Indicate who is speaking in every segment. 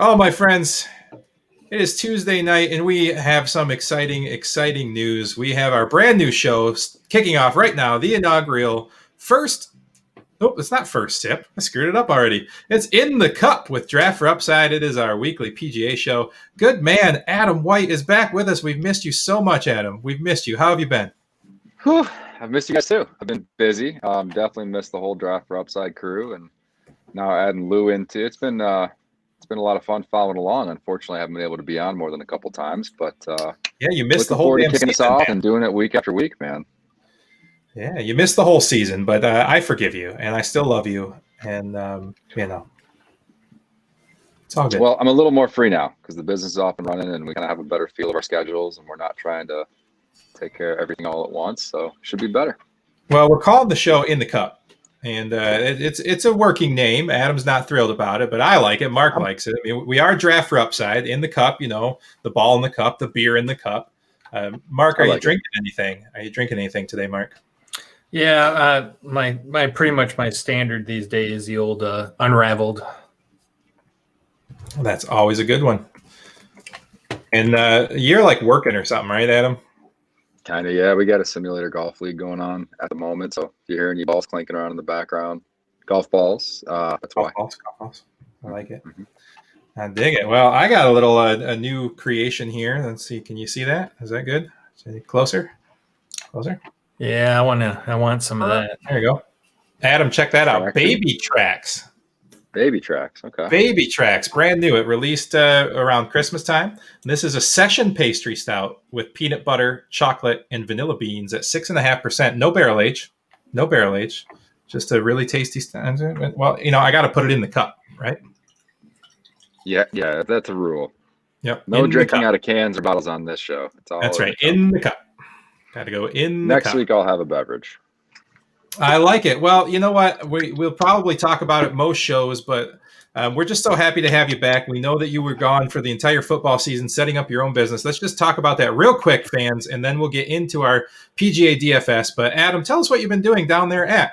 Speaker 1: Oh, my friends, it is Tuesday night, and we have some exciting news. We have our brand new show kicking off right now, the inaugural first. Nope, it's not first sip. I screwed it up already. It's In the Cup with Draft for Upside. It is our weekly PGA show. Good man, Adam White is back with us. We've missed you so much, Adam. We've missed you. How have you been?
Speaker 2: Whew, I've missed you guys too. I've been busy. Definitely missed the whole Draft for Upside crew, and now adding Lou into it's been a lot of fun following along. Unfortunately, I haven't been able to be on more than a couple times, but
Speaker 1: yeah, you missed the
Speaker 2: looking
Speaker 1: whole
Speaker 2: forward to
Speaker 1: damn
Speaker 2: kicking
Speaker 1: season,
Speaker 2: this off
Speaker 1: man.
Speaker 2: and doing it week after week, man.
Speaker 1: Yeah, you missed the whole season, but I forgive you, and I still love you, and it's all good.
Speaker 2: Well, I'm a little more free now because the business is off and running, and we kind of have a better feel of our schedules, and we're not trying to take care of everything all at once, so it should be better.
Speaker 1: Well, we're calling the show In the Cup. And it's a working name. Adam's not thrilled about it, but I like it. Mark likes it. I mean, we are Draft for Upside, in the cup, the ball in the cup, the beer in the cup. Mark, are you drinking anything? Are you drinking anything today, Mark?
Speaker 3: Yeah, my pretty much my standard these days, the old Unraveled.
Speaker 1: Well, that's always a good one. And you're like working or something, right, Adam?
Speaker 2: Kind of, yeah. We got a simulator golf league going on at the moment, so if you're hearing any balls clanking around in the background, golf balls, that's why.
Speaker 1: Golf balls. I like it. Mm-hmm. I dig it. Well, I got a little a new creation here. Let's see. Can you see that? Is that good? Closer?
Speaker 3: Yeah, I want some of that.
Speaker 1: There you go. Adam, check that out. Baby Tracks.
Speaker 2: Baby Tracks, okay.
Speaker 1: Baby Tracks, brand new. It released around Christmas time. This is a session pastry stout with peanut butter, chocolate, and vanilla beans at 6.5%. No barrel age. Just a really tasty stout. Well, I got to put it in the cup, right?
Speaker 2: Yeah, that's a rule.
Speaker 1: Yep.
Speaker 2: No drinking out of cans or bottles on this show.
Speaker 1: That's right. In the cup. Got to go in the cup.
Speaker 2: Next week I'll have a beverage.
Speaker 1: I like it. Well, you know what? We'll probably talk about it most shows, but we're just so happy to have you back. We know that you were gone for the entire football season, setting up your own business. Let's just talk about that real quick, fans, and then we'll get into our PGA DFS. But Adam, tell us what you've been doing down there at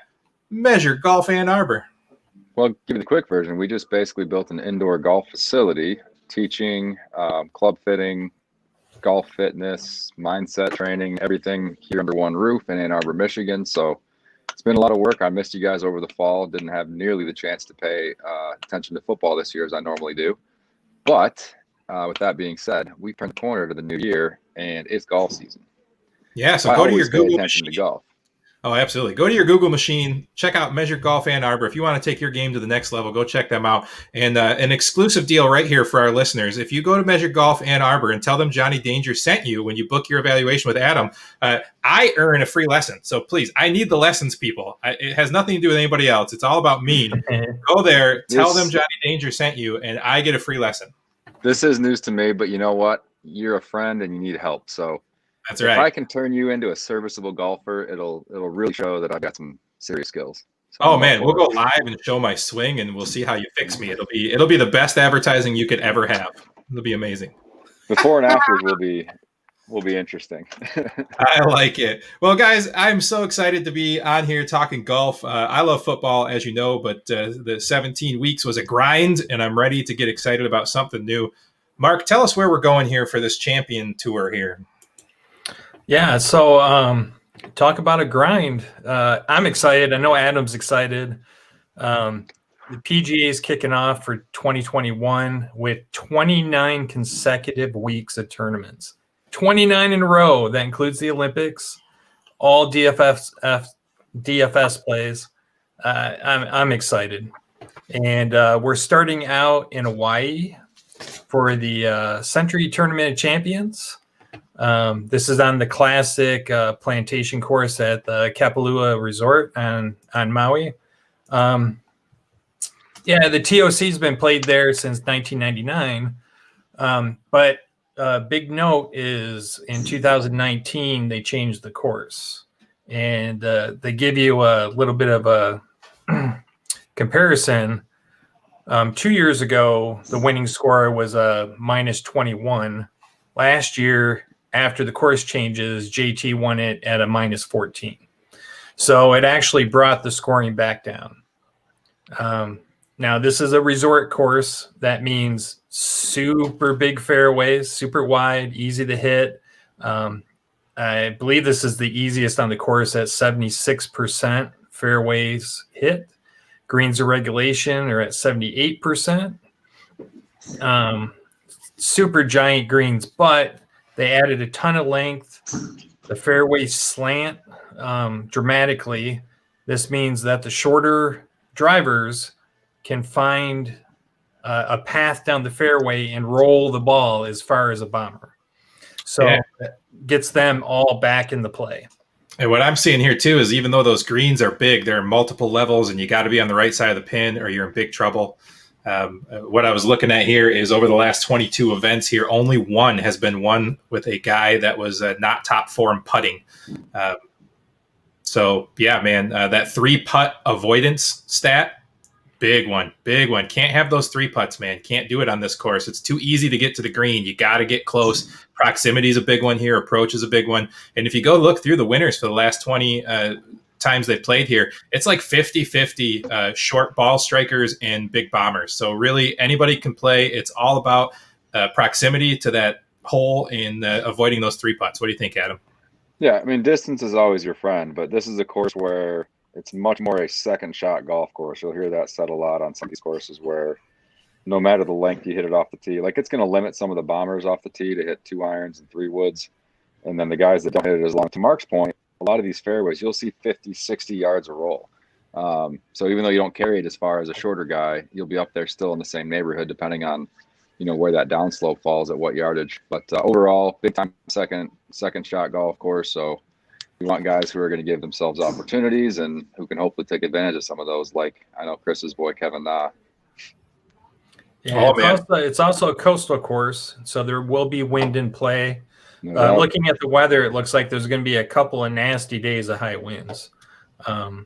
Speaker 1: Measure Golf Ann Arbor.
Speaker 2: Well, give you the quick version. We just basically built an indoor golf facility, teaching, club fitting, golf fitness, mindset training, everything here under one roof in Ann Arbor, Michigan. So it's been a lot of work. I missed you guys over the fall. Didn't have nearly the chance to pay attention to football this year as I normally do. But with that being said, we turned the corner to the new year, and it's golf season.
Speaker 1: Yeah, so go to your Google
Speaker 2: machine. To golf.
Speaker 1: Oh, absolutely. Go to your Google machine. Check out Measure Golf Ann Arbor. If you want to take your game to the next level, go check them out. And an exclusive deal right here for our listeners. If you go to Measure Golf Ann Arbor and tell them Johnny Danger sent you when you book your evaluation with Adam, I earn a free lesson. So please, I need the lessons, people. It has nothing to do with anybody else. It's all about me. Go there, tell them Johnny Danger sent you, and I get a free lesson.
Speaker 2: This is news to me, but you know what? You're a friend and you need help. So
Speaker 1: that's right.
Speaker 2: If I can turn you into a serviceable golfer, it'll really show that I've got some serious skills. So
Speaker 1: man, we'll go live and show my swing, and we'll see how you fix me. It'll be the best advertising you could ever have. It'll be amazing.
Speaker 2: Before and afters will be interesting.
Speaker 1: I like it. Well, guys, I'm so excited to be on here talking golf. I love football, as you know, but the 17 weeks was a grind, and I'm ready to get excited about something new. Mark, tell us where we're going here for this champion tour here.
Speaker 3: Yeah, so talk about a grind. I'm excited. I know Adam's excited. The PGA is kicking off for 2021 with 29 consecutive weeks of tournaments. 29 in a row. That includes the Olympics, all DFS plays. I'm excited. And we're starting out in Hawaii for the SENTRY Tournament of Champions. This is on the classic plantation course at the Kapalua Resort on Maui. The TOC's been played there since 1999. But big note is in 2019, they changed the course. And they give you a little bit of a comparison. 2 years ago, the winning score was a minus 21. Last year, after the course changes, JT won it at a minus 14. So it actually brought the scoring back down. Now, this is a resort course. That means super big fairways, super wide, easy to hit. I believe this is the easiest on the course at 76% fairways hit. Greens of regulation are at 78%. Super giant greens, but they added a ton of length. The fairways slant dramatically. This means that the shorter drivers can find a path down the fairway and roll the ball as far as a bomber. So it gets them all back in the play.
Speaker 1: And what I'm seeing here too is even though those greens are big, there are multiple levels and you got to be on the right side of the pin or you're in big trouble. What I was looking at here is over the last 22 events here, only one has been won with a guy that was not top form putting. So yeah, man, that 3-putt avoidance stat, big one. Can't have those 3 putts, man. Can't do it on this course. It's too easy to get to the green. You got to get close. Proximity is a big one here. Approach is a big one. And if you go look through the winners for the last 20 times they played here, it's like 50-50 short ball strikers and big bombers. So really anybody can play. It's all about proximity to that hole and avoiding those 3 putts. What do you think, Adam?
Speaker 2: Yeah, I mean, distance is always your friend, but this is a course where it's much more a second shot golf course. You'll hear that said a lot on some of these courses where no matter the length you hit it off the tee, like it's going to limit some of the bombers off the tee to hit 2 irons and 3 woods. And then the guys that don't hit it as long, to Mark's point, a lot of these fairways, you'll see 50, 60 yards a roll. So even though you don't carry it as far as a shorter guy, you'll be up there still in the same neighborhood, depending on, where that downslope falls at what yardage. But overall, big time second shot golf course. So we want guys who are going to give themselves opportunities and who can hopefully take advantage of some of those, like I know Chris's boy, Kevin Na.
Speaker 3: Yeah, it's also a coastal course, so there will be wind in play. Looking at the weather, it looks like there's going to be a couple of nasty days of high winds. It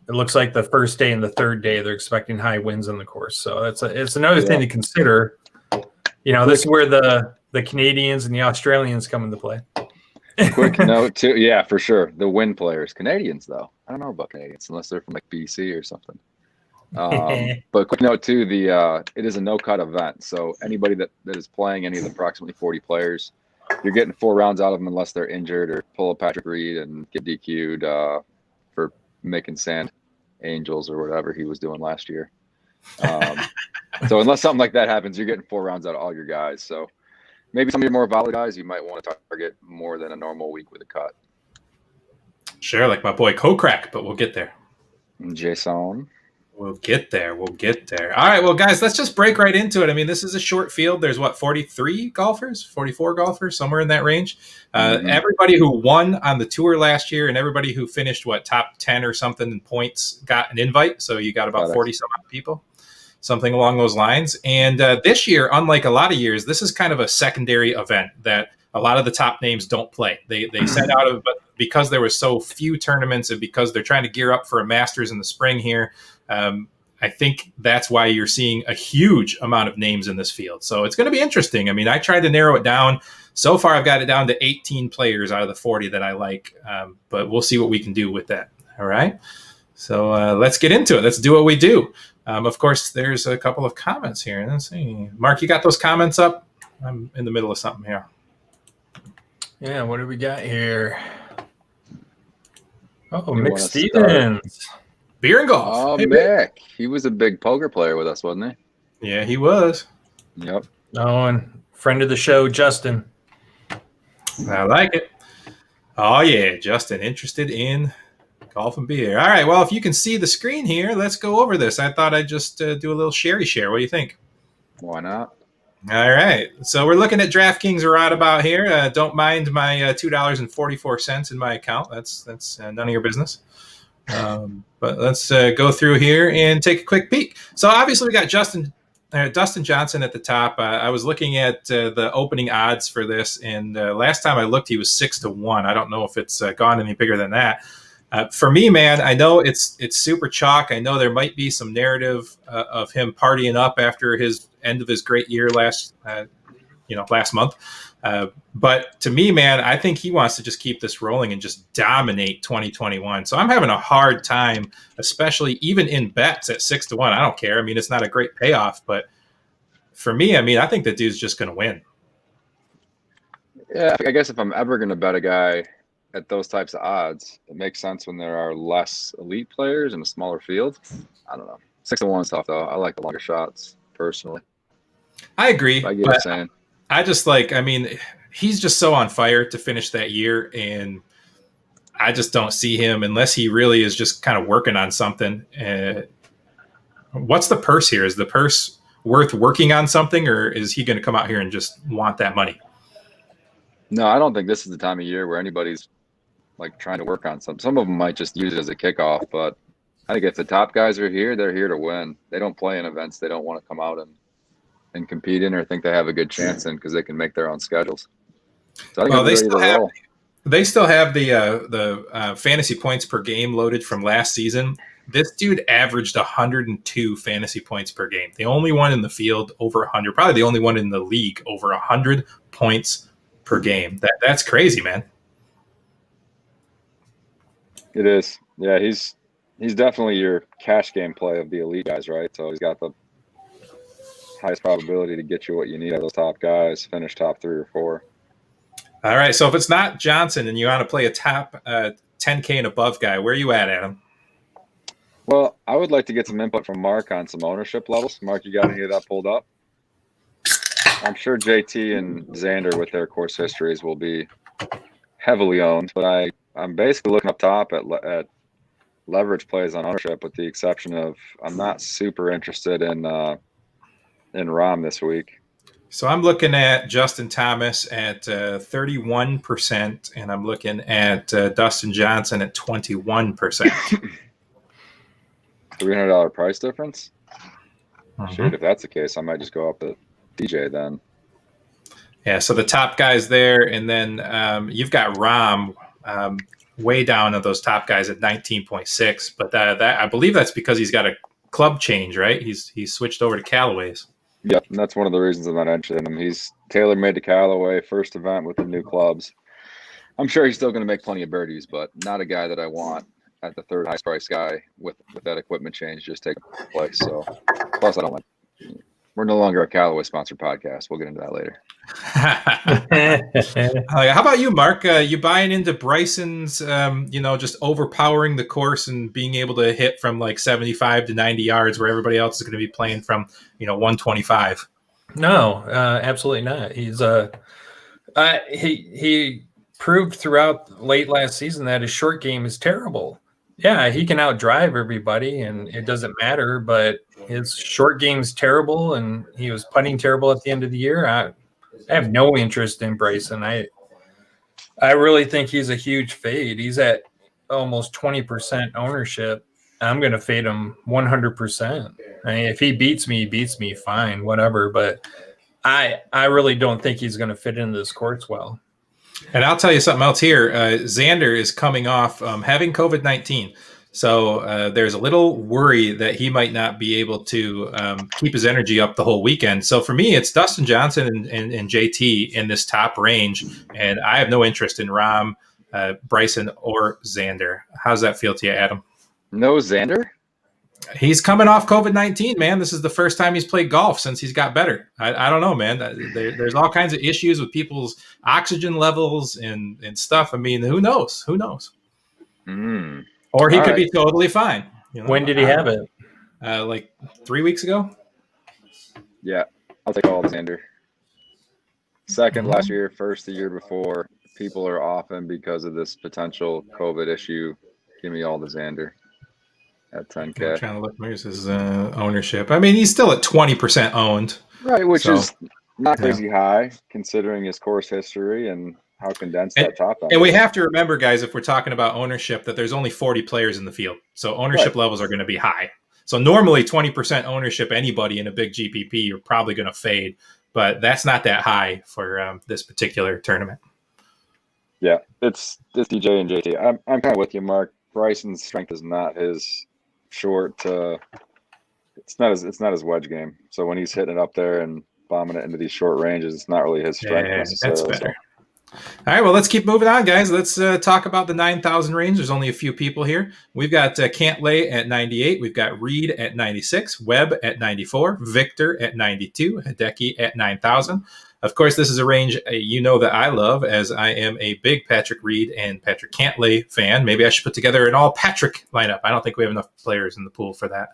Speaker 3: looks like the first day and the third day they're expecting high winds on the course. So it's another thing to consider. This is where the Canadians and the Australians come into play.
Speaker 2: Quick note too, yeah, for sure. The wind players, Canadians though. I don't know about Canadians unless they're from like BC or something. But quick note too, it is a no-cut event. So anybody that is playing any of the approximately 40 players, you're getting 4 rounds out of them unless they're injured or pull a Patrick Reed and get DQ'd for making sand angels or whatever he was doing last year. So unless something like that happens, you're getting 4 rounds out of all your guys. So maybe some of your more volatile guys, you might want to target more than a normal week with a cut.
Speaker 1: Sure, like my boy Kokrak, but we'll get there.
Speaker 2: Jason.
Speaker 1: We'll get there. All right, well, guys, let's just break right into it. I mean, this is a short field. There's, 43 golfers, 44 golfers, somewhere in that range. Everybody who won on the tour last year and everybody who finished, top 10 or something in points got an invite. So you got about 40-some-odd people, something along those lines. And this year, unlike a lot of years, this is kind of a secondary event that a lot of the top names don't play. They set out of, but because there was so few tournaments and because they're trying to gear up for a Masters in the spring here, I think that's why you're seeing a huge amount of names in this field. So it's going to be interesting. I mean, I tried to narrow it down. So far, I've got it down to 18 players out of the 40 that I like, but we'll see what we can do with that. All right. So let's get into it. Let's do what we do. Of course, there's a couple of comments here. Let's see. Mark, you got those comments up? I'm in the middle of something here.
Speaker 3: Yeah, what do we got here? Oh, Mick Stevens.
Speaker 1: Beer and golf.
Speaker 2: Oh, hey, Mick. He was a big poker player with us, wasn't
Speaker 1: he? Yeah, he was.
Speaker 2: Yep.
Speaker 3: Oh, and friend of the show, Justin.
Speaker 1: I like it. Oh, yeah, Justin, interested in golf and beer. All right, well, if you can see the screen here, let's go over this. I thought I'd just do a little sherry share. What do you think?
Speaker 2: Why not?
Speaker 1: All right, so we're looking at DraftKings Roundabout here. Don't mind my $2.44 in my account. That's none of your business. But let's go through here and take a quick peek. So obviously we got Dustin Johnson at the top. I was looking at the opening odds for this, and last time I looked, he was 6-1. I don't know if it's gone any bigger than that. For me, man, I know it's super chalk. I know there might be some narrative of him partying up after his end of his great year last last month. But to me, man, I think he wants to just keep this rolling and just dominate 2021. So I'm having a hard time, especially even in bets at 6-1. I don't care. I mean, it's not a great payoff, but for me, I mean, I think the dude's just going to win.
Speaker 2: Yeah, I guess if I'm ever going to bet a guy at those types of odds, it makes sense when there are less elite players in a smaller field. I don't know. 6-1 is tough, though. I like the longer shots, personally.
Speaker 1: I agree.
Speaker 2: I get what you're saying.
Speaker 1: I just he's just so on fire to finish that year, and I just don't see him unless he really is just kind of working on something. What's the purse here? Is the purse worth working on something, or is he going to come out here and just want that money?
Speaker 2: No, I don't think this is the time of year where anybody's like trying to work on something. Some of them might just use it as a kickoff, but I think if the top guys are here, they're here to win. They don't play in events they don't want to come out and compete in or think they have a good chance in because they can make their own schedules. So I think
Speaker 1: they still have the fantasy points per game loaded from last season. This dude averaged 102 fantasy points per game. The only one in the field over 100, probably the only one in the league over 100 points per game. That's crazy, man.
Speaker 2: It is. Yeah, he's definitely your cash game play of the elite guys, right? So he's got the highest probability to get you what you need out of those top guys, finish top 3 or 4.
Speaker 1: All right, so if it's not Johnson and you want to play a top 10K and above guy, where are you at, Adam?
Speaker 2: Well, I would like to get some input from Mark on some ownership levels. Mark, you got any of that pulled up? I'm sure JT and Xander with their course histories will be heavily owned, but I'm basically looking up top at leverage plays on ownership, with the exception of I'm not super interested in Rahm this week.
Speaker 1: So I'm looking at Justin Thomas at 31%, and I'm looking at Dustin Johnson at 21%.
Speaker 2: $300 price difference?
Speaker 1: Mm-hmm.
Speaker 2: Shoot, if that's the case, I might just go up to DJ then.
Speaker 1: Yeah, so the top guys there, and then you've got Rahm way down of those top guys at 19.6, but that I believe that's because he's got a club change, right? He's switched over to Callaway's.
Speaker 2: Yeah, and that's one of the reasons I'm not interested in him. He's tailor-made to Callaway, first event with the new clubs. I'm sure he's still going to make plenty of birdies, but not a guy that I want at the third highest price guy with that equipment change just taking place. So, plus I don't like. We're no longer a Callaway sponsored podcast. We'll get into that later.
Speaker 1: How about you, Mark? You buying into Bryson's, just overpowering the course and being able to hit from like 75 to 90 yards where everybody else is going to be playing from, 125?
Speaker 3: No, absolutely not. He's he proved throughout late last season that his short game is terrible. Yeah, he can outdrive everybody, and it doesn't matter. But his short game is terrible, and he was putting terrible at the end of the year. I have no interest in Bryson. I really think he's a huge fade. He's at almost 20% ownership. I'm going to fade him 100%. I mean, if he beats me, fine, whatever. But I really don't think he's going to fit into this course well.
Speaker 1: And I'll tell you something else here. Xander is coming off having COVID-19. So there's a little worry that he might not be able to keep his energy up the whole weekend. So for me, it's Dustin Johnson and JT in this top range. And I have no interest in Rahm, Bryson, or Xander. How's that feel to you, Adam?
Speaker 2: No Xander?
Speaker 1: He's coming off COVID-19, man. This is the first time he's played golf since he's got better. I don't know, man. There's all kinds of issues with people's oxygen levels and stuff. I mean, who knows? Or he could be totally fine.
Speaker 3: When did he have it?
Speaker 1: Like 3 weeks ago.
Speaker 2: Yeah, I'll take all the Xander. Second last year, first the year before. People are off him because of this potential COVID issue. Give me all the Xander at 10K.
Speaker 1: I'm trying to look. Where's his ownership? I mean, he's still at 20% owned.
Speaker 2: Right, which is not crazy high considering his course history and how condensed that top end.
Speaker 1: And we have to remember, guys, if we're talking about ownership, that there's only 40 players in the field. So ownership levels are going to be high. So normally 20% ownership, anybody in a big GPP, you're probably going to fade. But that's not that high for this particular tournament.
Speaker 2: Yeah, it's DJ and JT. I'm kind of with you, Mark. Bryson's strength is not his short. It's not his wedge game. So when he's hitting it up there and bombing it into these short ranges. It's not really his strength necessarily.
Speaker 1: That's better. All right, well, let's keep moving on, guys. Let's talk about the 9,000 range. There's only a few people here. We've got Cantlay at 98. We've got Reed at 96. Webb at 94. Victor at 92. Hideki at 9,000. Of course, this is a range you know that I love, as I am a big Patrick Reed and Patrick Cantlay fan. Maybe I should put together an all-Patrick lineup. I don't think we have enough players in the pool for that.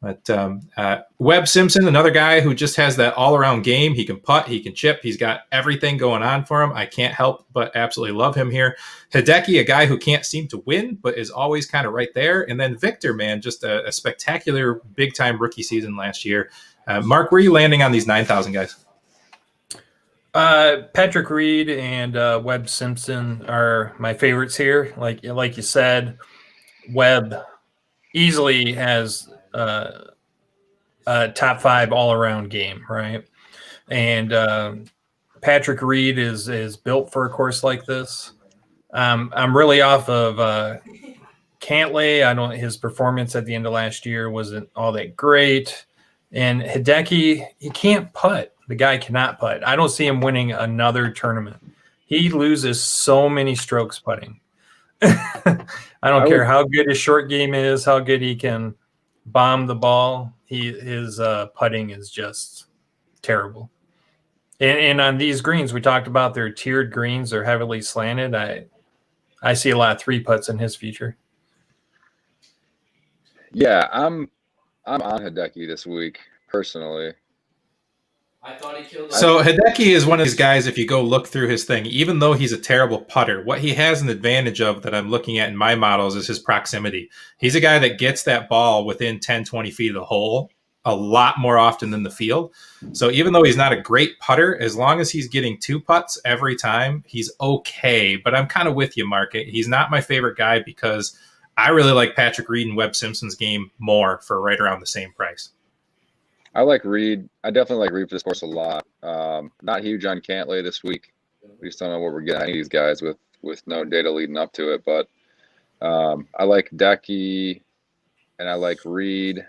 Speaker 1: But Webb Simpson, another guy who just has that all-around game. He can putt, he can chip, he's got everything going on for him. I can't help but absolutely love him here. Hideki, a guy who can't seem to win, but is always kind of right there. And then Victor, man, just a spectacular big-time rookie season last year. Mark, where are you landing on these 9,000 guys?
Speaker 3: Patrick Reed and Webb Simpson are my favorites here. Like you said, Webb easily has a top 5 all-around game, right? And Patrick Reed is built for a course like this. I'm really off of Cantlay. His performance at the end of last year wasn't all that great. And Hideki, he can't putt. The guy cannot putt. I don't see him winning another tournament. He loses so many strokes putting. I don't care how good his short game is, how good he can bomb the ball. His putting is just terrible. And on these greens, we talked about their tiered greens. They're heavily slanted. I see a lot of 3-putts in his future.
Speaker 2: Yeah, I'm on Hideki this week personally.
Speaker 4: I thought he killed.
Speaker 1: So Hideki is one of these guys, if you go look through his thing, even though he's a terrible putter, what he has an advantage of that I'm looking at in my models is his proximity. He's a guy that gets that ball within 10, 20 feet of the hole a lot more often than the field. So even though he's not a great putter, as long as he's getting 2 putts every time, he's okay. But I'm kind of with you, Mark. He's not my favorite guy because I really like Patrick Reed and Webb Simpson's game more for right around the same price.
Speaker 2: I like Reed. I definitely like Reed for this course a lot. Not huge on Cantlay this week. We just don't know what we're getting out of these guys with no data leading up to it. But I like Decky and I like Reed.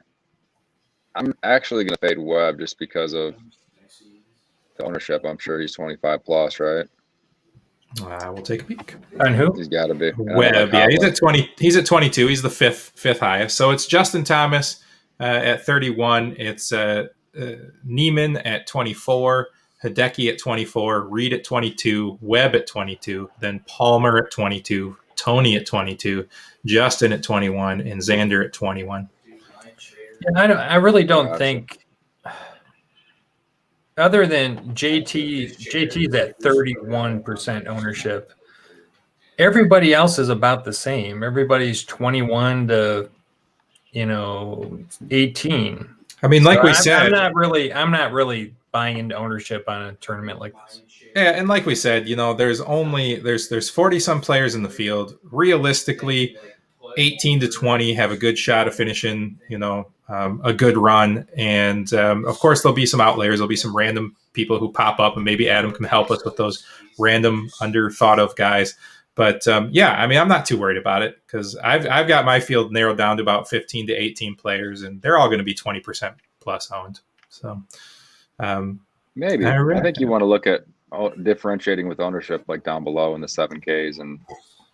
Speaker 2: I'm actually going to fade Webb just because of the ownership. I'm sure he's 25 plus, right?
Speaker 1: We'll take a peek.
Speaker 3: And who?
Speaker 2: He's got to be.
Speaker 1: Webb, yeah, he's at 20. He's at 22. He's the fifth highest. So it's Justin Thomas at 31. It's Neiman at 24. Hideki at 24. Reed at 22. Webb at 22. Then Palmer at 22. Tony at 22. Justin at 21. And Xander at 21.
Speaker 3: Yeah, I really don't think, other than JT's at 31% ownership. Everybody else is about the same. Everybody's 21 to 18.
Speaker 1: I mean, like we said,
Speaker 3: I'm not really buying into ownership on a tournament like this.
Speaker 1: Yeah, and like we said, there's 40 some players in the field. Realistically, 18 to 20 have a good shot of finishing, a good run. And of course, there'll be some outliers. There'll be some random people who pop up, and maybe Adam can help us with those random under-thought of guys. But I'm not too worried about it because I've got my field narrowed down to about 15 to 18 players, and they're all going to be 20% plus owned. So
Speaker 2: maybe I think you want to look at differentiating with ownership, like down below in the 7Ks and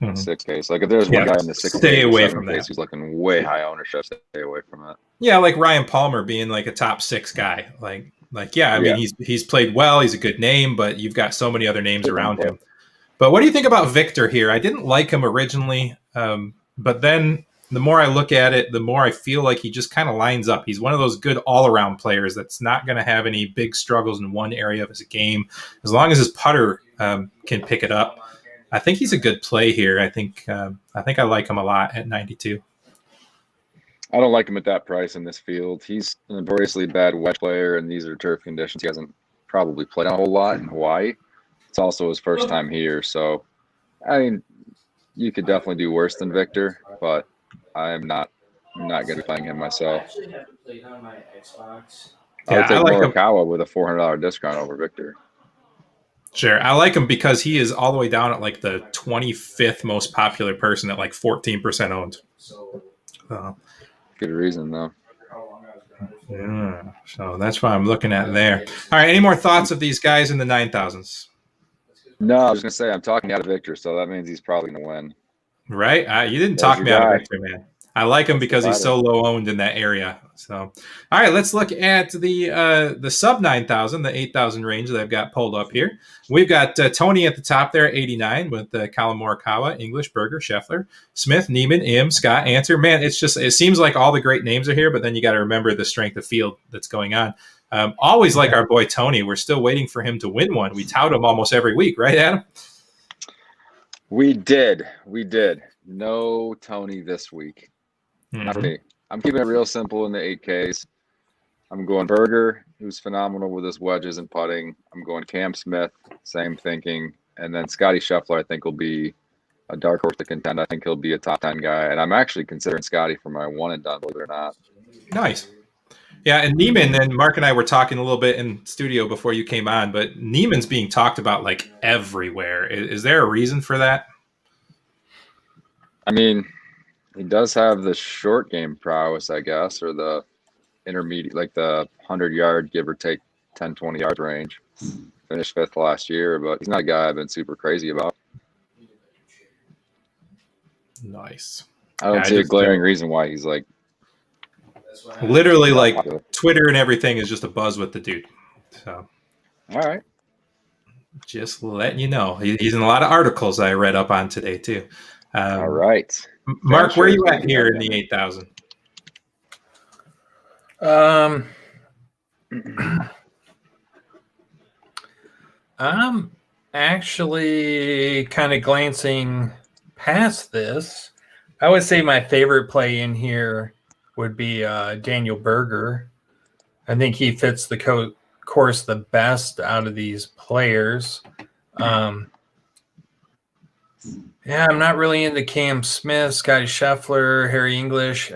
Speaker 2: 6Ks. Like if there's one guy in the 6Ks,
Speaker 1: stay away from that.
Speaker 2: Who's looking way high ownership, stay away from that.
Speaker 1: Yeah, like Ryan Palmer being like a top 6 guy. I mean, he's played well. He's a good name, but you've got so many other names around him. But what do you think about Victor here? I didn't like him originally, but then the more I look at it, the more I feel like he just kind of lines up. He's one of those good all-around players that's not going to have any big struggles in one area of his game. As long as his putter can pick it up, I think he's a good play here. I think I like him a lot at 92.
Speaker 2: I don't like him at that price in this field. He's a notoriously bad wedge player, and these are turf conditions. He hasn't probably played a whole lot in Hawaii. It's also his first time here, so I mean, you could definitely do worse than Victor, but I'm not going to be playing him myself.
Speaker 4: I actually haven't played on my Xbox.
Speaker 2: I would take Morikawa with a $400 discount over Victor.
Speaker 1: Sure, I like him because he is all the way down at like the 25th most popular person at like 14% owned.
Speaker 2: Good reason, though.
Speaker 1: Yeah, so that's what I'm looking at there. All right, any more thoughts of these guys in the 9,000s?
Speaker 2: No, I was gonna say I'm talking out of Victor, so that means he's probably gonna win.
Speaker 1: Right? You didn't
Speaker 2: There's
Speaker 1: talk
Speaker 2: your
Speaker 1: me out of
Speaker 2: guy.
Speaker 1: Victor, man. I like him
Speaker 2: That's the
Speaker 1: because he's so
Speaker 2: fighter.
Speaker 1: low owned in that area. So, all right, let's look at the sub 9,000, the 8,000 range that I've got pulled up here. We've got Tony at the top there, 89, with Colin Morikawa, English, Berger, Scheffler, Smith, Neiman, Im, Scott, Answer. Man, it seems like all the great names are here, but then you got to remember the strength of field that's going on. Always like our boy Tony. We're still waiting for him to win one. We tout him almost every week, right, Adam?
Speaker 2: We did. No Tony this week. Not for me. I'm keeping it real simple in the 8Ks. I'm going Berger, who's phenomenal with his wedges and putting. I'm going Cam Smith, same thinking. And then Scotty Scheffler, I think, will be a dark horse to contend. I think he'll be a top 10 guy. And I'm actually considering Scotty for my one and done, believe it or not.
Speaker 1: Nice. Yeah, and Neiman, and Mark and I were talking a little bit in studio before you came on, but Neiman's being talked about like everywhere. Is there a reason for that?
Speaker 2: I mean, he does have the short game prowess, I guess, or the intermediate, like the 100-yard, give or take 10, 20-yard range. Finished 5th last year, but he's not a guy I've been super crazy about.
Speaker 1: Nice.
Speaker 2: I don't see a glaring reason why he's like
Speaker 1: literally like popular. Twitter and everything is just a buzz with the dude. So,
Speaker 2: all right,
Speaker 1: just letting you know, he's in a lot of articles I read up on today too.
Speaker 2: All right,
Speaker 1: Mark, where are you at here in the 8,000?
Speaker 3: I'm actually kind of glancing past this. I would say my favorite play in here would be Daniel Berger. I think he fits the course the best out of these players. Yeah, I'm not really into Cam Smith, Scotty Scheffler, Harry English.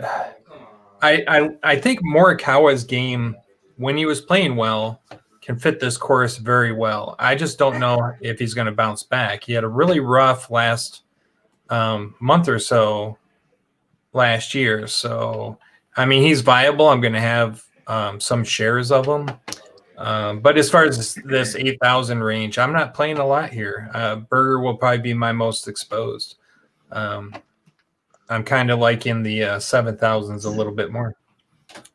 Speaker 3: I think Morikawa's game, when he was playing well, can fit this course very well. I just don't know if he's going to bounce back. He had a really rough last month or so last year. So, I mean, he's viable. I'm going to have some shares of him. But as far as this 8,000 range, I'm not playing a lot here. Berger will probably be my most exposed. I'm kind of like in the 7,000s a little bit more.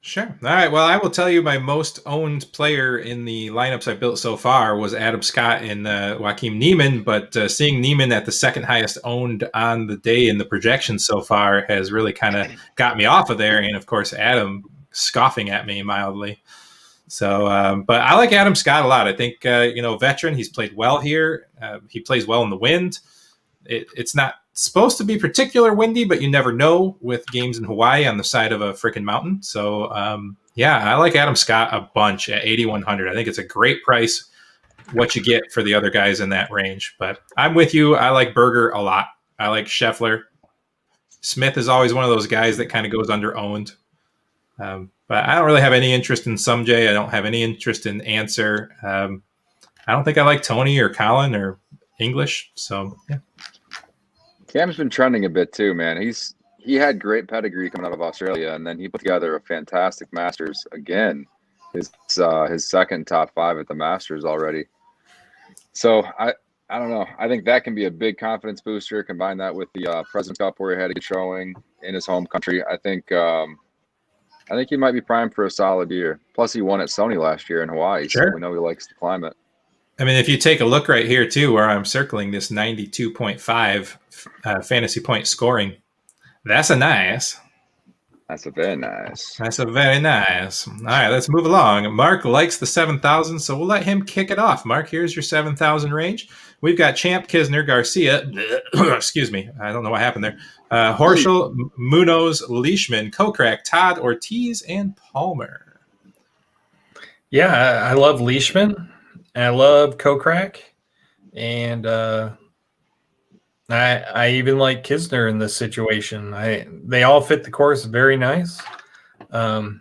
Speaker 1: Sure. All right. Well, I will tell you my most owned player in the lineups I built so far was Adam Scott and Joaquin Neiman. But seeing Neiman at the second highest owned on the day in the projection so far has really kind of got me off of there. And of course, Adam scoffing at me mildly. So, but I like Adam Scott a lot. I think, veteran, he's played well here. He plays well in the wind. It's not supposed to be particular windy, but you never know with games in Hawaii on the side of a freaking mountain. So, I like Adam Scott a bunch at 8,100. I think it's a great price, what you get for the other guys in that range. But I'm with you. I like Berger a lot. I like Scheffler. Smith is always one of those guys that kind of goes under owned. But I don't really have any interest in Sumjay. I don't have any interest in Answer. I don't think I like Tony or Colin or English. So, yeah.
Speaker 2: Cam's been trending a bit too, man. He had great pedigree coming out of Australia, and then he put together a fantastic Masters again. His second top 5 at the Masters already. So I don't know. I think that can be a big confidence booster. Combine that with the President's Cup where he had a good showing in his home country. I think he might be primed for a solid year. Plus, he won at Sony last year in Hawaii,
Speaker 1: Sure.
Speaker 2: So we know he likes the climate.
Speaker 1: I mean, if you take a look right here, too, where I'm circling this 92.5 fantasy point scoring, that's a nice.
Speaker 2: That's a very nice.
Speaker 1: That's a very nice. All right, let's move along. Mark likes the 7,000, so we'll let him kick it off. Mark, here's your 7,000 range. We've got Champ, Kisner, Garcia. Excuse me. I don't know what happened there. Horschel, Munoz, Leishman, Kokrak, Todd, Ortiz, and Palmer.
Speaker 3: Yeah, I love Leishman. I love Kokrak. And I even like Kisner in this situation. They all fit the course very nice.
Speaker 2: Mark,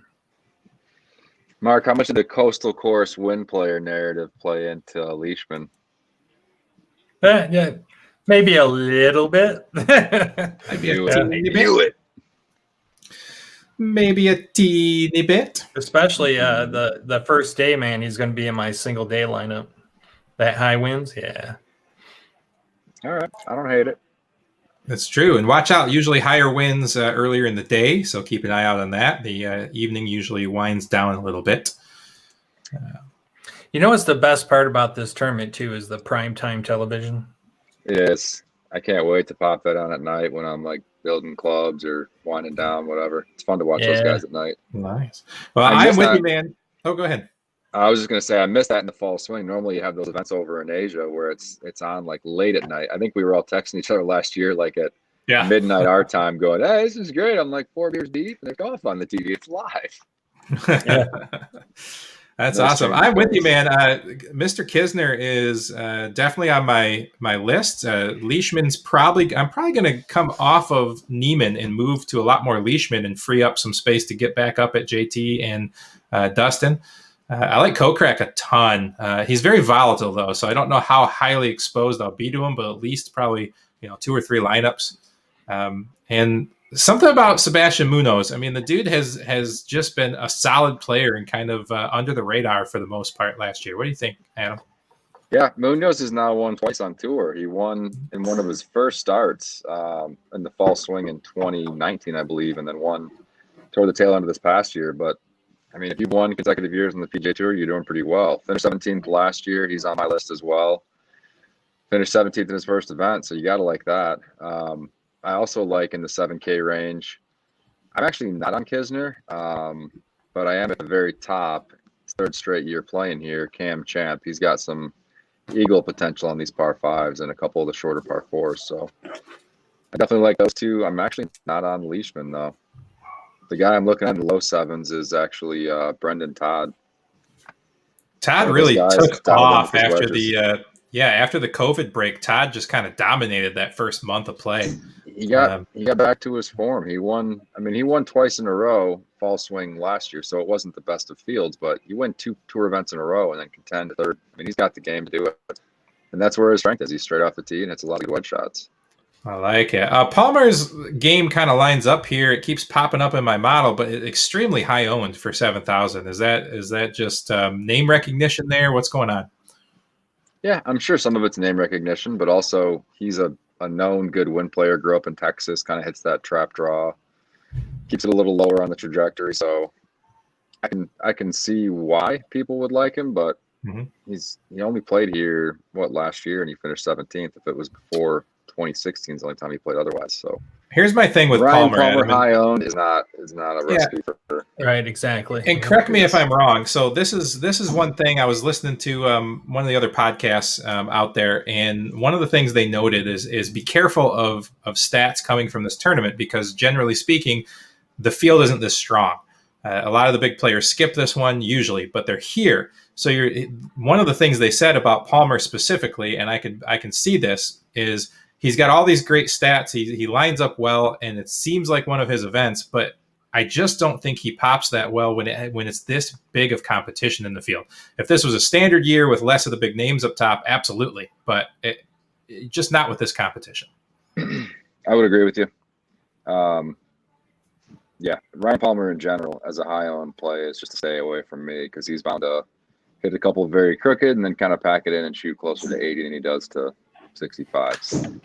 Speaker 2: how much did the Coastal Course win player narrative play into Leishman?
Speaker 3: Yeah, maybe a little bit.
Speaker 2: I knew it.
Speaker 1: maybe a teeny bit.
Speaker 3: Especially the first day, man. He's going to be in my single day lineup. That high wins, yeah.
Speaker 2: All right, I don't hate it.
Speaker 1: That's true. And watch out, usually higher wins earlier in the day, so keep an eye out on that. The evening usually winds down a little bit.
Speaker 3: You know what's the best part about this tournament, too, is the primetime television.
Speaker 2: Yes, I can't wait to pop that on at night when I'm like building clubs or winding down, whatever. It's fun to watch those guys at night.
Speaker 1: Nice. Well, I'm with you, man. Oh, go ahead.
Speaker 2: I was just gonna say I missed that in the fall swing. Normally you have those events over in Asia where it's on like late at night. I think we were all texting each other last year like at midnight our time going, hey, this is great. I'm like 4 beers deep and there's golf on the TV. It's live.
Speaker 1: Yeah. That's awesome. I'm with you, man. Mr. Kisner is definitely on my list. Leishman's I'm probably going to come off of Neiman and move to a lot more Leishman and free up some space to get back up at JT and Dustin. I like Kokrak a ton. He's very volatile though, so I don't know how highly exposed I'll be to him, but at least probably 2 or 3 lineups. And something about Sebastian Munoz. I mean, the dude has just been a solid player and kind of under the radar for the most part last year. What do you think, Adam?
Speaker 2: Yeah, Munoz has now won twice on tour. He won in one of his first starts in the fall swing in 2019, I believe, and then won toward the tail end of this past year. But I mean, if you've won consecutive years on the PGA Tour, you're doing pretty well. Finished 17th last year. He's on my list as well. Finished 17th in his first event, so you got to like that. I also like in the 7K range. I'm actually not on Kisner, but I am at the very top. 3rd straight year playing here, Cam Champ. He's got some eagle potential on these par 5s and a couple of the shorter par 4s. So I definitely like those two. I'm actually not on Leishman, though. The guy I'm looking at in the low 7s is actually Brendan Todd.
Speaker 1: Todd really took off after after the COVID break. Todd just kind of dominated that first month of play.
Speaker 2: He got back to his form. He won twice in a row fall swing last year, so it wasn't the best of fields, but he won 2 tour events in a row and then contend 3rd. I mean, he's got the game to do it. And that's where his strength is. He's straight off the tee and it's a lot of good wedge shots.
Speaker 1: I like it. Palmer's game kind of lines up here. It keeps popping up in my model, but extremely high owned for 7,000. Is that just name recognition there? What's going on?
Speaker 2: Yeah, I'm sure some of it's name recognition, but also he's a known good win player. Grew up in Texas, kind of hits that trap draw, keeps it a little lower on the trajectory. So I can see why people would like him, but he only played here last year and he finished 17th. If it was before 2016 is the only time he played otherwise. So
Speaker 1: here's my thing with
Speaker 2: Ryan
Speaker 1: Palmer
Speaker 2: high owned is not a recipe for
Speaker 3: right. Exactly.
Speaker 1: And correct me if I'm wrong. So this is one thing I was listening to one of the other podcasts out there, and one of the things they noted is be careful of stats coming from this tournament because generally speaking, the field isn't this strong. A lot of the big players skip this one usually, but they're here. So one of the things they said about Palmer specifically, and I can see this is. He's got all these great stats. He lines up well, and it seems like one of his events. But I just don't think he pops that well when it's this big of competition in the field. If this was a standard year with less of the big names up top, absolutely. But just not with this competition.
Speaker 2: I would agree with you. Yeah, Ryan Palmer in general as a high-owned play is just to stay away from me because he's bound to hit a couple very crooked and then kind of pack it in and shoot closer to 80 than he does to 65.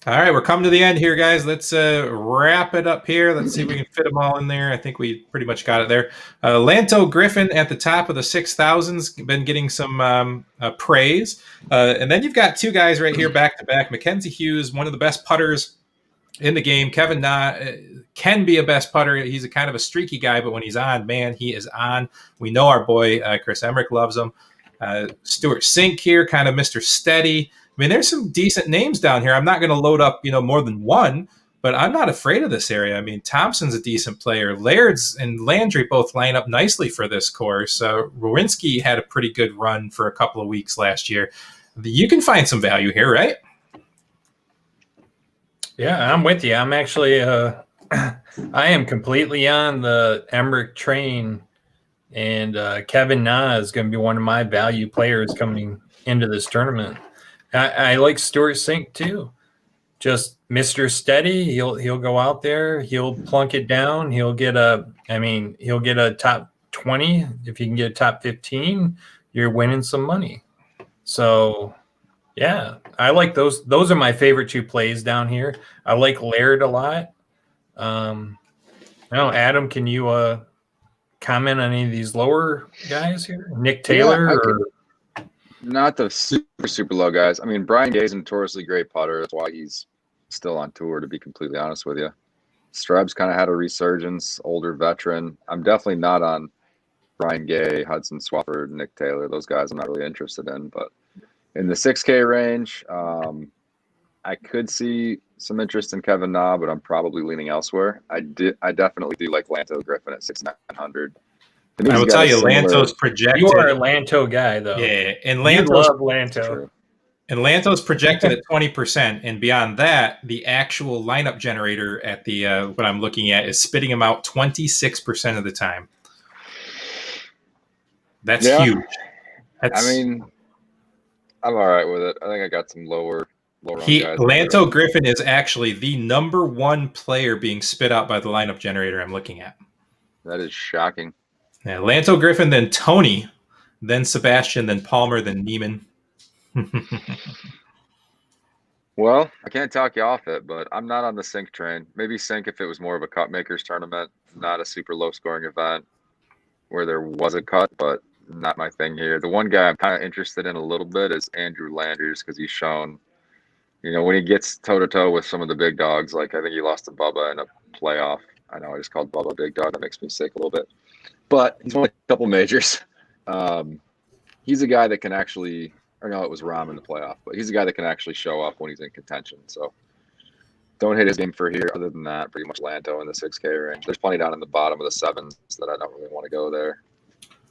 Speaker 1: All right, we're coming to the end here, guys. Let's wrap it up here. Let's see if we can fit them all in there. I think we pretty much got it there. Lanto Griffin at the top of the 6,000s, been getting some praise. And then you've got 2 guys right here back to back. Mackenzie Hughes, one of the best putters in the game. Kevin Na can be a best putter. He's a kind of a streaky guy, but when he's on, man, he is on. We know our boy Chris Emmerich loves him. Stuart Sink here, kind of Mr. Steady. I mean, there's some decent names down here. I'm not going to load up, more than one, but I'm not afraid of this area. I mean, Thompson's a decent player. Laird's and Landry both line up nicely for this course. Rowinski had a pretty good run for a couple of weeks last year. You can find some value here, right?
Speaker 3: Yeah, I'm with you. I'm actually, I am completely on the Emmerich train, and Kevin Na is going to be one of my value players coming into this tournament. I like Stuart Sink too. Just Mr. Steady. He'll go out there. He'll plunk it down. He'll get a top 20. If you can get a top 15, you're winning some money. So, yeah, I like those. Those are my favorite two plays down here. I like Laird a lot. I don't know, Adam, can you comment on any of these lower guys here? Nick Taylor
Speaker 2: not the super low guys. I mean, Brian Gay's a notoriously great putter. That's why he's still on tour, to be completely honest with you. Streb's kind of had a resurgence, older veteran. I'm definitely not on Brian Gay, Hudson Swafford, Nick Taylor. Those guys I'm not really interested in. But in the 6K range, I could see some interest in Kevin Na, but I'm probably leaning elsewhere. I definitely do like Lanto Griffin at 6,900.
Speaker 1: I will tell you, Lanto's projected.
Speaker 3: You are a Lanto guy, though.
Speaker 1: Yeah, and
Speaker 3: You love Lanto.
Speaker 1: And Lanto's projected at 20%, and beyond that, the actual lineup generator at the what I'm looking at is spitting him out 26% of the time. That's huge.
Speaker 2: I mean, I'm all right with it. I think I got some lower guys.
Speaker 1: Lanto Griffin is actually the number one player being spit out by the lineup generator I'm looking at.
Speaker 2: That is shocking.
Speaker 1: Yeah, Lanto Griffin, then Tony, then Sebastian, then Palmer, then Neiman.
Speaker 2: Well, I can't talk you off it, but I'm not on the Sink train. Maybe Sink if it was more of a cut makers tournament, not a super low scoring event where there was a cut, but not my thing here. The one guy I'm kind of interested in a little bit is Andrew Landers, because he's shown, when he gets toe-to-toe with some of the big dogs, like I think he lost to Bubba in a playoff. I know I just called Bubba a big dog. That makes me sick a little bit. But he's won a couple majors. He's a guy that can actually – or no, it was Rahm in the playoff. But he's a guy that can actually show up when he's in contention. So don't hit his game for here. Other than that, pretty much Lanto in the 6K range. There's plenty down in the bottom of the sevens that I don't really want to go there.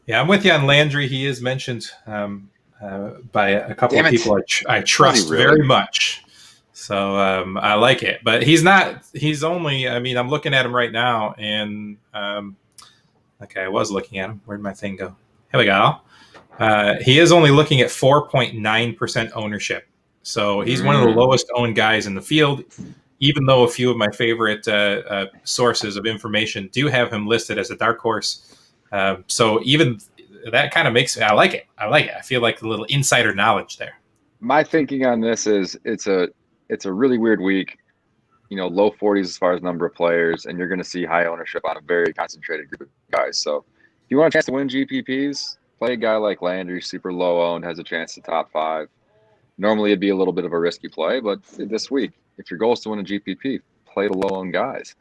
Speaker 1: Yeah, I'm with you on Landry. He is mentioned by a couple of people I trust very much. So I like it. But he's not – he's only – I mean, I'm looking at him right now, and okay, I was looking at him. Where'd my thing go? Here we go. He is only looking at 4.9% ownership. So he's one of the lowest owned guys in the field, even though a few of my favorite sources of information do have him listed as a dark horse. So even that kind of makes me – I like it. I feel like a little insider knowledge there.
Speaker 2: My thinking on this is it's a really weird week. Low 40s as far as number of players, and you're going to see high ownership on a very concentrated group of guys. So if you want a chance to win GPPs, play a guy like Landry, super low owned, has a chance to top 5. Normally it'd be a little bit of a risky play, but this week, if your goal is to win a GPP, play the low owned guys.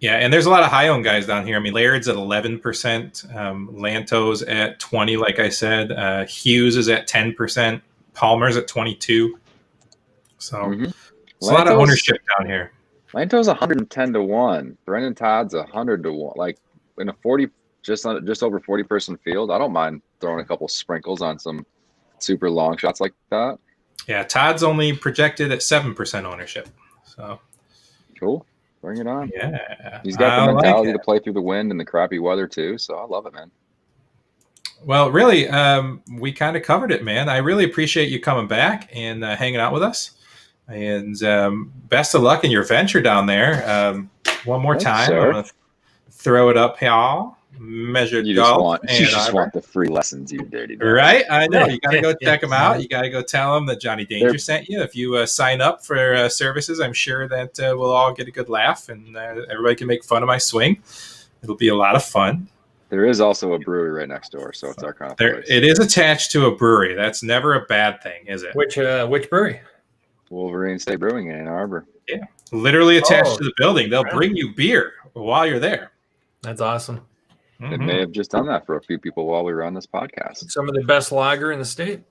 Speaker 1: Yeah, and there's a lot of high owned guys down here. I mean, Laird's at 11%, Lanto's at 20, like I said. Hughes is at 10%, Palmer's at 22. So there's a lot of ownership down here.
Speaker 2: Lanto's 110 to 1. Brendan Todd's 100 to 1. Like in a 40, just over 40 person field, I don't mind throwing a couple sprinkles on some super long shots like that.
Speaker 1: Yeah, Todd's only projected at 7% ownership. So
Speaker 2: cool. Bring it on.
Speaker 1: Yeah.
Speaker 2: He's got the mentality to play through the wind and the crappy weather too. So I love it, man.
Speaker 1: Well, really, we kind of covered it, man. I really appreciate you coming back and hanging out with us. And best of luck in your venture down there. One more time, I'm going to throw it up here. Measured Golf.
Speaker 2: You just want the free lessons, you dirty dog.
Speaker 1: Right? I know. You got to go check them out. You got to go tell them that Johnny Danger sent you. If you sign up for services, I'm sure that we'll all get a good laugh and everybody can make fun of my swing. It'll be a lot of fun.
Speaker 2: There is also a brewery right next door, so it's our kind of place.
Speaker 1: It is attached to a brewery. That's never a bad thing, is it?
Speaker 3: Which brewery?
Speaker 2: Wolverine State Brewing in Ann Arbor.
Speaker 1: Yeah, literally attached to the building. They'll bring you beer while you're there.
Speaker 3: That's awesome.
Speaker 2: They may have just done that for a few people while we were on this podcast.
Speaker 3: Some of the best lager in the state.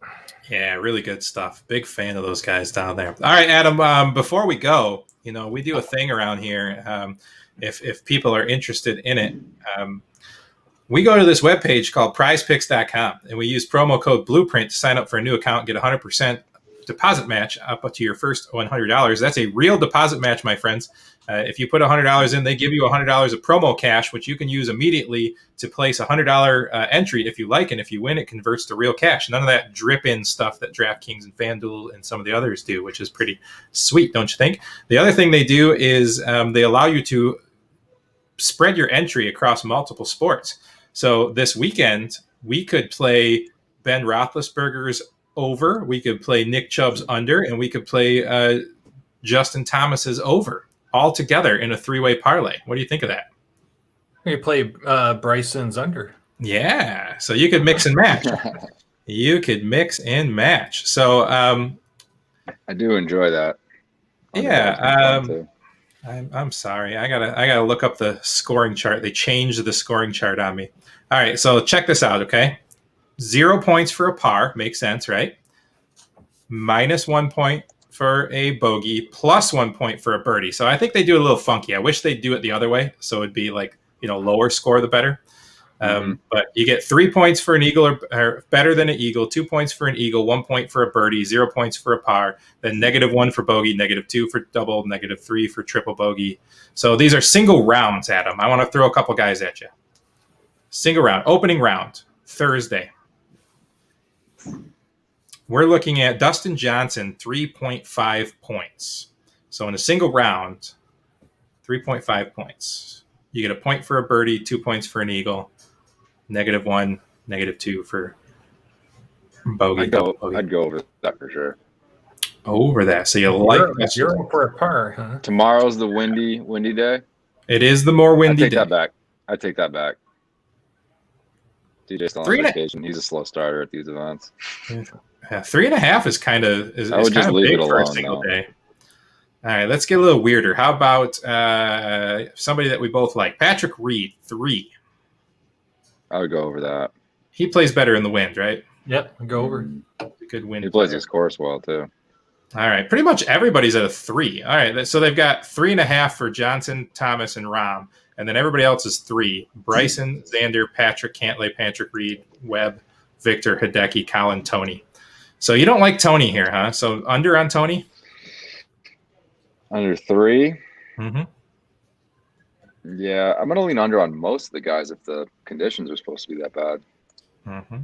Speaker 1: Yeah, really good stuff. Big fan of those guys down there. All right, Adam, before we go, we do a thing around here. If people are interested in it, we go to this webpage called prizepicks.com, and we use promo code Blueprint to sign up for a new account and get 100% deposit match up to your first $100. That's a real deposit match, my friends. If you put $100 in, they give you $100 of promo cash, which you can use immediately to place a $100 entry if you like, and if you win, it converts to real cash. None of that drip-in stuff that DraftKings and FanDuel and some of the others do, which is pretty sweet, don't you think? The other thing they do is they allow you to spread your entry across multiple sports. So this weekend, we could play Ben Roethlisberger's over, we could play Nick Chubb's under, and we could play Justin Thomas's over all together in a three-way parlay. What do you think of that?
Speaker 3: You play Bryson's under.
Speaker 1: Yeah, so you could mix and match. You could mix and match. So
Speaker 2: I do enjoy that.
Speaker 1: Yeah, I'm sorry. I gotta look up the scoring chart. They changed the scoring chart on me. All right, so check this out, okay? 0 points for a par makes sense, right? Minus 1 point for a bogey, plus 1 point for a birdie. So I think they do it a little funky. I wish they'd do it the other way, so it'd be like, lower score the better. But you get 3 points for an eagle or better than an eagle, 2 points for an eagle, 1 point for a birdie, 0 points for a par, then -1 for bogey, -2 for double, -3 for triple bogey. So these are single rounds, Adam. I want to throw a couple guys at you. Single round, opening round, Thursday. We're looking at Dustin Johnson, 3.5 points. So in a single round, 3.5 points. You get a point for a birdie, 2 points for an eagle, -1, -2 for bogey.
Speaker 2: I'd go over that for sure.
Speaker 1: Over that. So you like that.
Speaker 3: 0 for a par, huh?
Speaker 2: Tomorrow's the windy day.
Speaker 1: It is the more windy
Speaker 2: I take
Speaker 1: day.
Speaker 2: that back. I take that back. DJ's still on vacation. He's a slow starter at these events.
Speaker 1: Yeah, 3.5 is kind of
Speaker 2: I would just leave
Speaker 1: big
Speaker 2: it
Speaker 1: for a
Speaker 2: alone
Speaker 1: single
Speaker 2: now.
Speaker 1: day. All right, let's get a little weirder. How about somebody that we both like? Patrick Reed, 3.
Speaker 2: I would go over that.
Speaker 1: He plays better in the wind, right?
Speaker 3: Yep, go over.
Speaker 1: Good wind.
Speaker 2: He plays
Speaker 1: player.
Speaker 2: his course well too.
Speaker 1: All right, pretty much everybody's at a 3. All right, so they've got 3.5 for Johnson, Thomas, and Rahm, and then everybody else is 3. Bryson, Xander, Patrick Cantlay, Patrick Reed, Webb, Victor, Hideki, Colin, Tony. So you don't like Tony here, huh? So under on Tony?
Speaker 2: Under 3?
Speaker 1: Mm-hmm.
Speaker 2: Yeah, I'm going to lean under on most of the guys if the conditions are supposed to be that bad.
Speaker 1: Mm-hmm.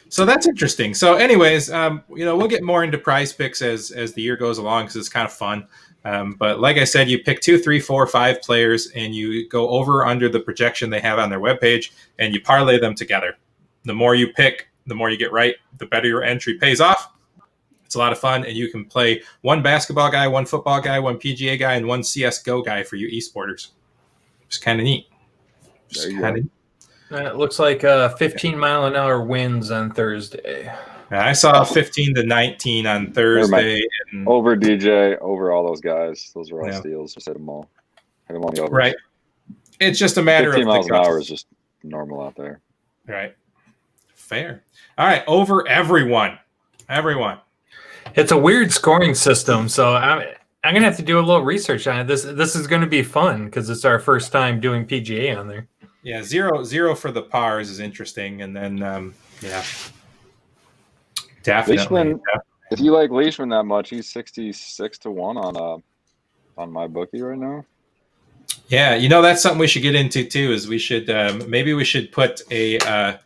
Speaker 1: So that's interesting. So anyways, we'll get more into prize picks as the year goes along because it's kind of fun. But like I said, you pick 2, 3, 4, 5 players and you go over under the projection they have on their webpage and you parlay them together. The more you pick, the more you get right, the better your entry pays off. It's a lot of fun, and you can play one basketball guy, one football guy, one PGA guy, and one CSGO guy for you esporters. It's kind of neat.
Speaker 3: It looks like 15-mile-an-hour winds on Thursday.
Speaker 1: I saw 15 to 19 on Thursday.
Speaker 2: Over DJ, over all those guys. Those are all steals. Just hit them all. Hit them on the overs.
Speaker 1: Right. It's just a matter
Speaker 2: 15
Speaker 1: of
Speaker 2: miles an hour is just normal out there.
Speaker 1: Right. Fair. All right. Over everyone. Everyone.
Speaker 3: It's a weird scoring system, so I'm gonna have to do a little research on it. This is gonna be fun because it's our first time doing PGA on there.
Speaker 1: Yeah, zero for the pars is interesting, and then definitely.
Speaker 2: Leishman, if you like Leishman that much, he's 66 to 1 on my bookie right now.
Speaker 1: Yeah, that's something we should get into too. Is we should maybe we should put a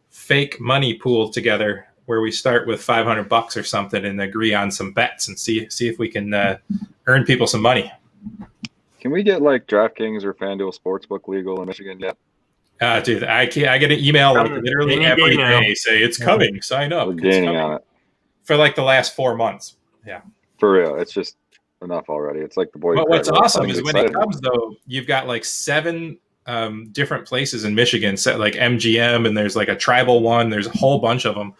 Speaker 1: fake money pool together where we start with $500 or something and agree on some bets and see if we can earn people some money.
Speaker 2: Can we get like DraftKings or FanDuel Sportsbook legal in Michigan yet?
Speaker 1: Dude, I get an email like literally every day say it's coming. Sign up.
Speaker 2: We're gaining on it
Speaker 1: for like the last 4 months. Yeah,
Speaker 2: for real. It's just enough already. It's like the boy.
Speaker 1: But what's awesome is when it comes though, you've got like 7 different places in Michigan, set like MGM, and there's like a tribal one. There's a whole bunch of them.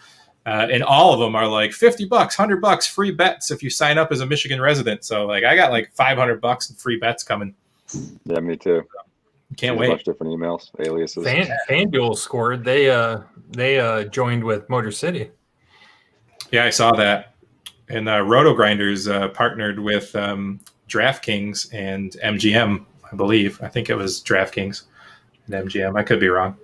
Speaker 1: And all of them are like $50, $100 free bets if you sign up as a Michigan resident. So like I got like $500 in free bets coming.
Speaker 2: Yeah, me too.
Speaker 1: Can't wait.
Speaker 2: A bunch of different emails, aliases.
Speaker 3: FanDuel scored. They joined with Motor City.
Speaker 1: Yeah, I saw that. And Roto Grinders partnered with DraftKings and MGM, I believe. I think it was DraftKings and MGM. I could be wrong.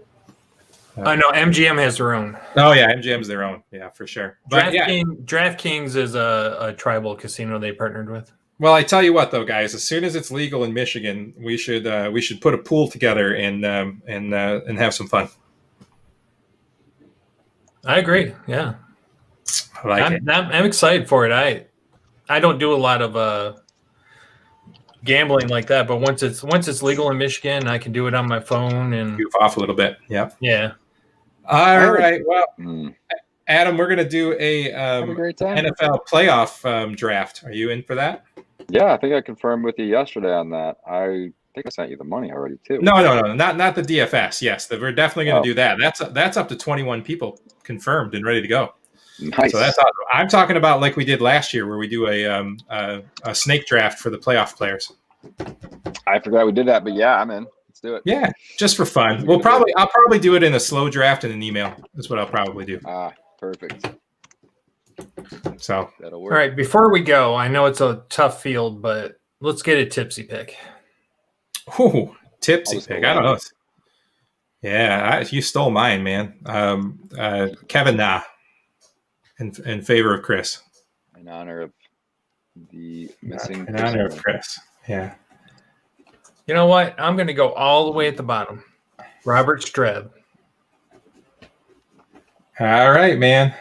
Speaker 3: I know MGM has their own.
Speaker 1: Oh yeah, MGM's their own. Yeah, for sure. But
Speaker 3: DraftKings is a tribal casino they partnered with.
Speaker 1: Well, I tell you what, though, guys. As soon as it's legal in Michigan, we should put a pool together and have some fun.
Speaker 3: I agree. Yeah,
Speaker 1: I'm
Speaker 3: excited for it. I don't do a lot of gambling like that, but once it's legal in Michigan, I can do it on my phone and
Speaker 1: goof off a little bit. Yep.
Speaker 3: Yeah.
Speaker 1: All right. Well, Adam, we're gonna do a NFL playoff draft. Are you in for that?
Speaker 2: Yeah, I think I confirmed with you yesterday on that. I think I sent you the money already too.
Speaker 1: No, not the DFS. Yes, we're definitely going to do that. That's up to 21 people confirmed and ready to go.
Speaker 2: Nice.
Speaker 1: So that's awesome. I'm talking about like we did last year, where we do a snake draft for the playoff players.
Speaker 2: I forgot we did that, but yeah, I'm in. Let's do it.
Speaker 1: Yeah, just for fun. I'll probably do it in a slow draft in an email. That's what I'll probably do.
Speaker 2: Perfect.
Speaker 1: So
Speaker 2: that'll work.
Speaker 3: All right, before we go, I know it's a tough field, but let's get a tipsy pick.
Speaker 1: Ooh, tipsy pick. I don't know. Yeah, you stole mine, man. Kevin Na in favor of Chris.
Speaker 2: In honor of the missing.
Speaker 1: In honor of Chris. Yeah.
Speaker 3: You know what? I'm going to go all the way at the bottom. Robert Streb.
Speaker 1: All right, man.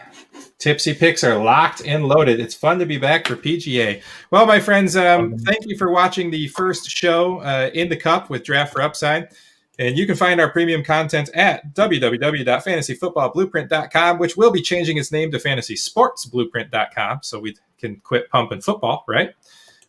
Speaker 1: Tipsy picks are locked and loaded. It's fun to be back for PGA. Well, my friends, thank you for watching the first show in the cup with Draft for Upside. And you can find our premium content at www.fantasyfootballblueprint.com, which will be changing its name to fantasysportsblueprint.com, so we can quit pumping football, right?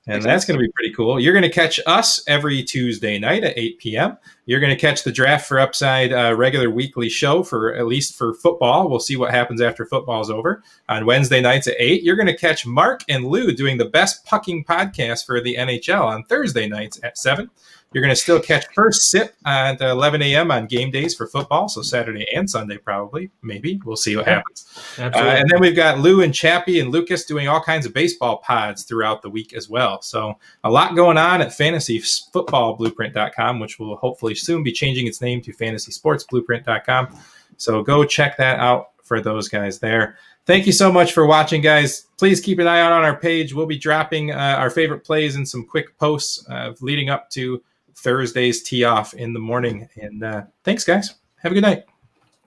Speaker 1: And that's going to be pretty cool. You're going to catch us every Tuesday night at 8 p.m. You're going to catch the Draft for Upside regular weekly show at least for football. We'll see what happens after football's over. On Wednesday nights at 8, you're going to catch Mark and Lou doing the best pucking podcast for the NHL on Thursday nights at 7. You're going to still catch First Sip at 11 a.m. on game days for football, so Saturday and Sunday probably, maybe. We'll see what happens. And then we've got Lou and Chappie and Lucas doing all kinds of baseball pods throughout the week as well. So a lot going on at fantasyfootballblueprint.com, which will hopefully soon be changing its name to fantasysportsblueprint.com. So go check that out for those guys there. Thank you so much for watching, guys. Please keep an eye out on our page. We'll be dropping our favorite plays and some quick posts leading up to Thursday's tee off in the morning. And thanks, guys. Have a good night.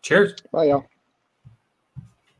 Speaker 3: Cheers.
Speaker 2: Bye, y'all.